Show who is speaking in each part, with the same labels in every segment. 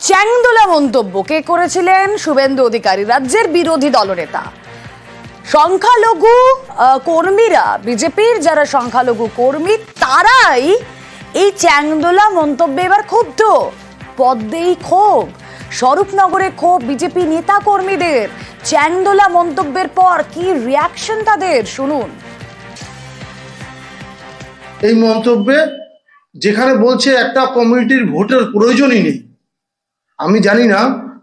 Speaker 1: চ্যাংদোলা মন্তব্য কে করেছিলেন? শুভেন্দু অধিকারী, রাজ্যের বিরোধী দলনেতা। সংখ্যালঘু কর্মীরা, বিজেপির যারা সংখ্যালঘু কর্মী, তারাই এই চ্যাংদোলা মন্তব্যে এবার ক্ষুব্ধ। পদ্মেই ক্ষোভ, স্বরূপনগরে ক্ষোভ বিজেপি নেতা কর্মীদের। চ্যাংদোলা মন্তব্যের পর কি রিয়াকশন তাদের, শুনুন।
Speaker 2: এই মন্তব্যে যেখানে বলছে একটা কমিউনিটির ভোটের প্রয়োজনই নেই, আমি জানি না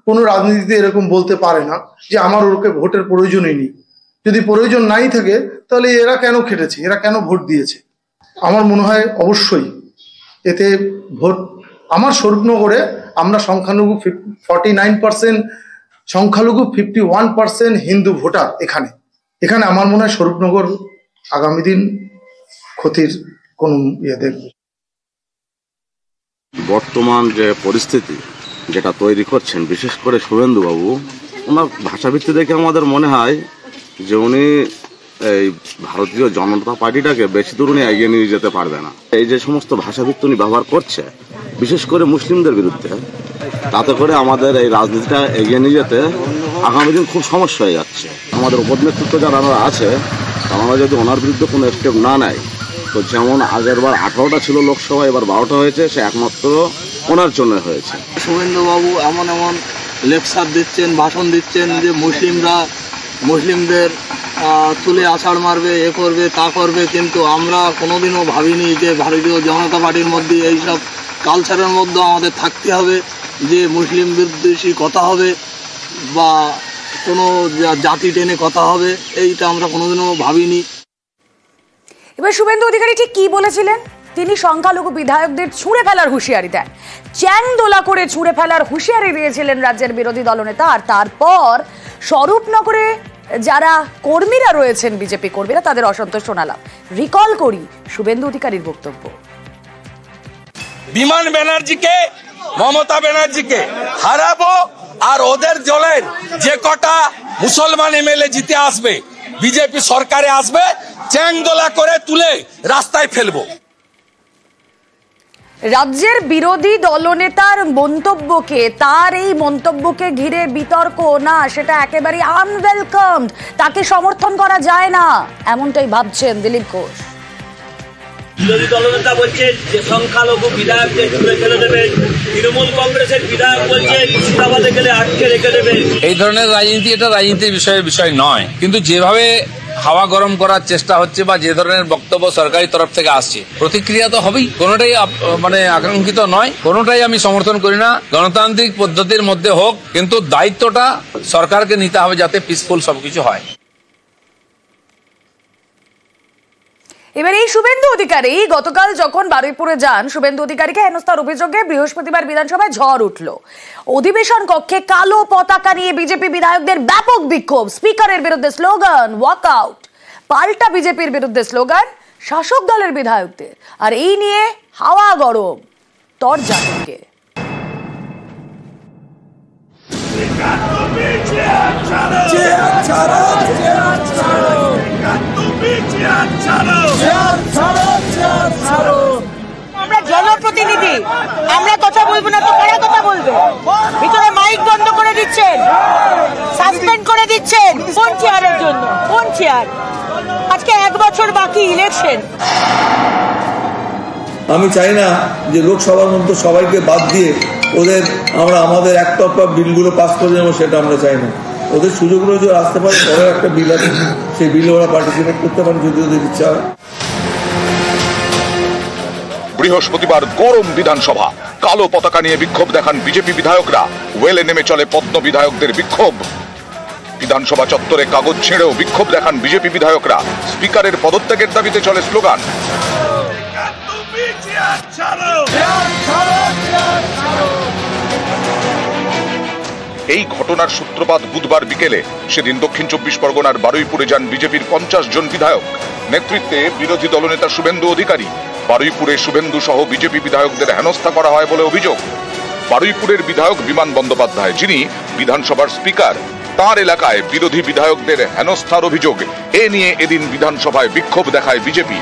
Speaker 2: কোনো রাজনীতিতে এরকম বলতে পারে না যে আমার ওকে ভোটের প্রয়োজনই নেই। যদি প্রয়োজন নাই থাকে তাহলে এরা কেন খেটেছে, এরা কেন ভোট দিয়েছে? আমার মনে হয় অবশ্যই এতে ভোট, আমার স্বরূপনগরে আমরা সংখ্যালঘু 49%, সংখ্যালঘু 51% হিন্দু ভোটার। এখানে আমার মনে হয় স্বরূপনগর আগামী দিন ক্ষতির কোন ইয়ে দেখবে।
Speaker 3: বর্তমান যে পরিস্থিতি যেটা তৈরি করছেন, বিশেষ করে শুভেন্দু বাবু, ওনার ভাষাভিত্তি দেখে আমাদের মনে হয় যে উনি এই ভারতীয় জনতা পার্টিটাকে বেশি দূর উনি এগিয়ে নিয়ে যেতে পারবে না। এই যে সমস্ত ভাষাভিত্তি উনি ব্যবহার করছে, বিশেষ করে মুসলিমদের বিরুদ্ধে, তাতে করে আমাদের এই রাজনীতিটা এগিয়ে নিয়ে যেতে আগামী দিন খুব সমস্যা হয়ে যাচ্ছে। আমাদের উপনেতৃত্ব যারা আছে, তারা যদি ওনার বিরুদ্ধে কোনো স্টেপ না নেয়, তো যেমন আগের বার 18টা ছিল লোকসভা, এবার 12টা হয়েছে, সে একমাত্র ওনার জন্য হয়েছে।
Speaker 4: শুভেন্দু বাবু এমন লেকচার দিচ্ছেন, ভাষণ দিচ্ছেন যে মুসলিমদের তুলে আছাড় মারবে, এ করবে, তা করবে, কিন্তু আমরা কোনোদিনও ভাবিনি যে ভারতীয় জনতা পার্টির মধ্যে এইসব কালচারের মধ্যে আমাদের থাকতে হবে, যে মুসলিম বিদ্বেষী কথা হবে বা কোনো জাতি টেনে কথা হবে, এইটা আমরা কোনোদিনও ভাবিনি।
Speaker 1: এবার শুভেন্দু অধিকারী ঠিক কি বলেছিলেন? তিনি সংখ্যালঘু বিধায়কদের ছুঁড়ে ফেলার হুঁশিয়ারি দেন, চ্যাংদোলা করে ছুঁড়ে ফেলার হুঁশিয়ারি দিয়েছিলেন রাজ্যের বিরোধী দলনেতা। আর তারপর স্বরূপনগরে যারা কর্মীরা রয়েছেন, বিজেপি কর্মীরা, তাদের অসন্তোষ শোনালাম। রিকল করি শুভেন্দু অধিকারীর বক্তব্য।
Speaker 5: বিমান ব্যানার্জিকে, মমতা ব্যানার্জিকে হারাবো, আর ওদের দলের যে কটা মুসলমান এমএলএ জিতে আসবে, বিজেপি সরকারে আসবে, চ্যাংদোলা করে তুলে রাস্তায় ফেলবো।
Speaker 1: রাজ্যের বিরোধী দলনেতার মন্তব্যকে, তার এই মন্তব্যকে ঘিরে বিতর্ক না, সেটা একেবারে আনওয়েলকামড, তাকে সমর্থন করা যায় না, এমনটাই ভাবছেন দিলীপ ঘোষ।
Speaker 6: বিরোধী দলনেতা বলছেন যে সংখ্যালঘু বিধায়কদের ছুড়ে ফেলে দেবেন, তৃণমূল কংগ্রেসের বিধায়ক বলছেন মুর্শিদাবাদে গেলে আটকে রেখে দেবেন।
Speaker 7: এই ধরনের রাজনীতি, এটা রাজনীতির বিষয় নয়, কিন্তু যেভাবে হাওয়া গরম করার চেষ্টা হচ্ছে বা যে ধরনের বক্তব্য সরকারি তরফ থেকে আসছে, প্রতিক্রিয়া তো হবেই। কোনোটাই আকাঙ্ক্ষিত নয়, কোনোটাই আমি সমর্থন করি না। গণতান্ত্রিক পদ্ধতির মধ্যে হোক, কিন্তু দায়িত্বটা সরকারকে নিতে হবে যাতে পিসফুল সবকিছু হয়।
Speaker 1: এবার এই শুভেন্দু অধিকারী গতকাল যখন বারুইপুরে যান, শুভেন্দু অধিকারীকে হেনস্থার অভিযোগে বৃহস্পতিবার বিধানসভায় ঝড় উঠল। অধিবেশন কক্ষে কালো পতাকা নিয়ে বিজেপি বিধায়কদের ব্যাপক বিক্ষোভ, স্পিকারের বিরুদ্ধে স্লোগান, ওয়াকআউট। পাল্টা বিজেপির বিরুদ্ধে স্লোগান শাসক দলের বিধায়কদের। আর এই নিয়ে হাওয়া গরম তরজাকে।
Speaker 8: আমরা জনপ্রতিনিধি, আমরা কথা বলবো না তো কারা কথা বলবে? ভিতরে মাইক বন্ধ করে দিচ্ছেন, সাসপেন্ড করে দিচ্ছেন। কোন চেয়ারের জন্য? কোন চেয়ার? আজকে 1 বছর বাকি ইলেকশন।
Speaker 9: আমি চাই না যে লোকসভার মধ্যে সবাইকে বাদ দিয়ে আমরা আমাদের একতরফা বিলগুলো পাস করে যাবো, সেটা আমরা চাই না। ওদের সুযোগ রয়েছে, আসতে পারে, বড় একটা বিল আছে, সেই বিলে ওরা পার্টিসিপেট করতে পারে যদি ওদের ইচ্ছা হয়।
Speaker 10: বৃহস্পতিবার গরম বিধানসভা, কালো পতাকা নিয়ে বিক্ষোভ দেখান বিজেপি বিধায়করা। ওয়েলে নেমে চলে পদ্ম বিধায়কদের বিক্ষোভ। বিধানসভা চত্বরে কাগজ ছেড়েও বিক্ষোভ দেখান বিজেপি বিধায়করা। স্পিকারের পদত্যাগের দাবিতে চলে স্লোগান। এই ঘটনার সূত্রপাত বুধবার বিকেলে। সেদিন দক্ষিণ 24 পরগনার বারুইপুরে যান বিজেপির 50 জন বিধায়ক, নেতৃত্বে বিরোধী দলনেতা শুভেন্দু অধিকারী। বারুইপুরে শুভেন্দু সহ বিজেপি বিধায়কদের হেনস্থা করা হয় বলে অভিযোগ। বারুইপুরের বিধায়ক বিমান বন্দ্যোপাধ্যায়, যিনি বিধানসভার স্পিকার, তার এলাকায় বিরোধী বিধায়কদের হেনস্থার অভিযোগ। এ নিয়ে এদিন বিধানসভায় বিক্ষোভ দেখায় বিজেপি।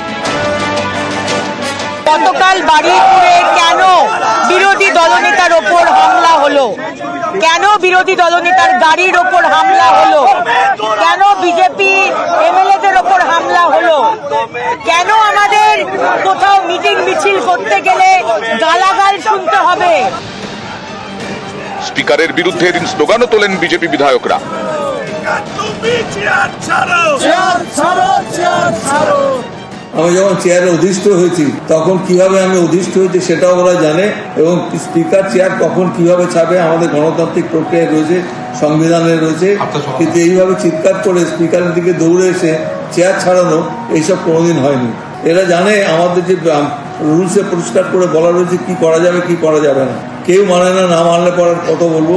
Speaker 8: গতকাল বারুইপুরে কেন বিরোধী দলনেতার ওপর হামলা হলো? হলো, কেন বিরোধী দলনেতার গাড়ির ওপর হামলা হলো, কেন বিজেপি এমএলএদের ওপর হামলা হলো, কেন আমাদের কোথাও মিটিং মিছিল করতে গেলে গালাগাল শুনতে হবে।
Speaker 10: স্পিকারের বিরুদ্ধে এদিন স্লোগানও তোলেন বিজেপি বিধায়করা।
Speaker 9: আমি যখন চেয়ারে অধিষ্ঠ হয়েছি তখন কিভাবে আমি অধিষ্ঠ হয়েছি সেটাও ওরা জানে, এবং স্পিকার চেয়ার কখন কিভাবে ছাড়বে আমাদের গণতান্ত্রিক প্রক্রিয়া রয়েছে, সংবিধানে রয়েছে। কিন্তু এইভাবে চিৎকার করে স্পিকারের দিকে দৌড়ে এসে চেয়ার ছাড়ানো এইসব কোনোদিন হয়নি। এরা জানে আমাদের যে রুলসে পরিষ্কার করে বলা রয়েছে কি করা যাবে কি করা যাবে না, কেউ মানে না, না মানলে পরে কত বলবো।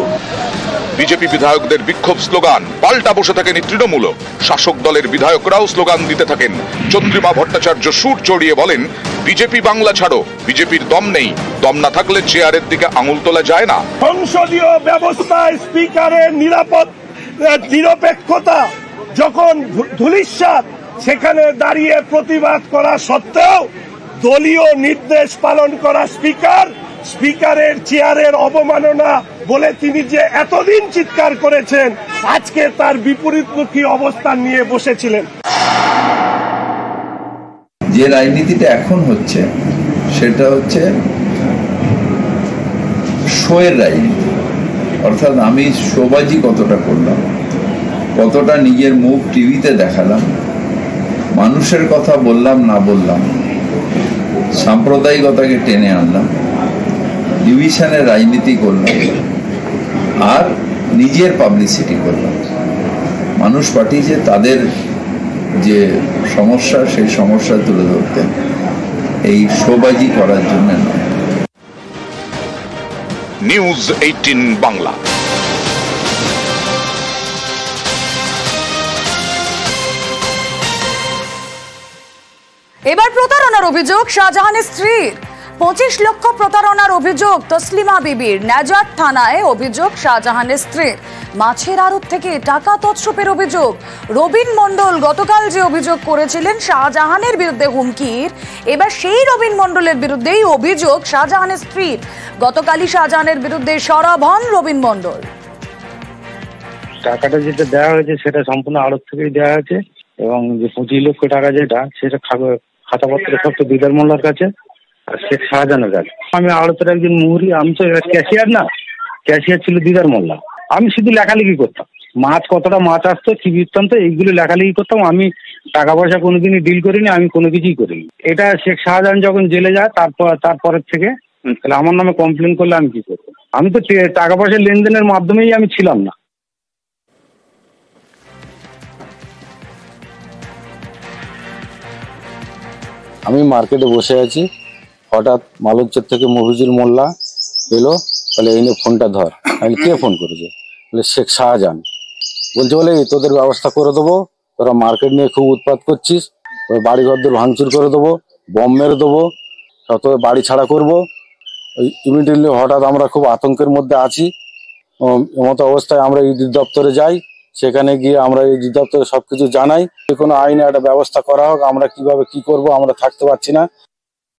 Speaker 10: বিজেপি বিধায়কদের বিক্ষোভ স্লোগান পাল্টা বসে থাকেন তৃণমূল। শাসক দলের বিধায়করাও স্লোগান দিতে থাকেন। চন্দ্রিমা ভট্টাচার্য সুর চড়িয়ে বলেন, বিজেপি বাংলা ছাড়ো, বিজেপির দম নেই, দম না থাকলে চেয়ারের দিকে আঙুল তোলা যায় না।
Speaker 11: সংসদীয় ব্যবস্থায় স্পিকারের নিরপেক্ষতা যখন ধূলিসাৎ, সেখানে দাঁড়িয়ে প্রতিবাদ করা সত্ত্বেও দলীয় নির্দেশ পালন করা স্পিকারের চেয়ারের অবমাননা বলে তিনি যে এতদিন চিৎকার করেছেন, আজকে তার বিপরীতমুখী অবস্থান নিয়ে বসেছিলেন।
Speaker 12: যে রাজনীতিটা এখন হচ্ছে সেটা হচ্ছে শোয়ের রাজনীতি, অর্থাৎ আমি শোবাজি কতটা করলাম, কতটা নিজের মুখ টিভিতে দেখালাম, মানুষের কথা বললাম না বললাম, সাম্প্রদায়িকতাকে টেনে আনলাম, ডিভিশনের রাজনীতি করলাম, আর নিজের পাবলিসিটি করলাম। মানুষ পাঠিয়েছে তাদের যে সমস্যা, সেই সমস্যা তুলে ধরতেন, এই শোবাজি করার জন্য নয়।
Speaker 10: নিউজ 18 বাংলা।
Speaker 1: এবার প্রতারণার অভিযোগ শাহজাহানের স্ত্রীর। 25 লক্ষ প্রতারণার অভিযোগ তসলিমা বিবির। নাজার থানায় অভিযোগ শাহজাহানের স্ত্রীর। মাছের আড়ত থেকে টাকা তছরূপের অভিযোগ। রবিন মণ্ডল গতকাল যে অভিযোগ করেছিলেন শাহজাহানের বিরুদ্ধে হুমকির, এবার সেই রবিন মণ্ডলের বিরুদ্ধেই অভিযোগ শাহজাহানের স্ত্রীর। গতকালই শাহজাহানের বিরুদ্ধে সরব হন রবিন মণ্ডল।
Speaker 13: টাকাটা যেটা দেওয়া হয়েছে সেটা সম্পূর্ণ আড়ত থেকেই দেওয়া হয়েছে, এবং যে 25 লক্ষ টাকা যেটা, সেটা খাতাপত্র সব তো দিদার মোল্লার কাছে আর শেখ শাহজাহানের কাছে। আমি আড়তের একজন মুহুরি, আমি তো ক্যাশিয়ার না, ক্যাশিয়ার ছিল দিদার মোল্লা। আমি শুধু লেখালেখি করতাম, মাছ কতটা মাছ আসতো কি বৃত্তান্ত এইগুলো লেখালেখি করতাম। আমি টাকা পয়সা কোনোদিনই ডিল করিনি, আমি কোনো কিছুই করিনি। এটা শেখ শাহজাহান যখন জেলে যায় তারপরের থেকে তাহলে আমার নামে কমপ্লেন করলে আমি কি করবো? আমি তো টাকা পয়সা লেনদেনের মাধ্যমেই আমি ছিলাম না।
Speaker 14: আমি মার্কেটে বসে আছি, হঠাৎ মালঞ্চের থেকে মফিজুল মোল্লা এলো, তাহলে এই নিয়ে ফোনটা ধর। আমি কে ফোন করেছে? বলে শেখ শাহজাহান। বলছে বলে তোদের ব্যবস্থা করে দেবো, তোরা মার্কেট নিয়ে খুব উৎপাত করছিস, ওই বাড়ি ঘরদের ভাঙচুর করে দেবো, বম মেরে দেবো, তোদের বাড়ি ছাড়া করবো। ওই ইমিডিয়েটলি হঠাৎ আমরা খুব আতঙ্কের মধ্যে আছি। এমতো অবস্থায় আমরা ইডি দপ্তরে যাই, সেখানে গিয়ে আমরা ইডি দপ্তরে সবকিছু জানাই, যে কোনো আইনে একটা ব্যবস্থা করা হোক, আমরা কিভাবে কি করব আমরা থাকতে পারছি না।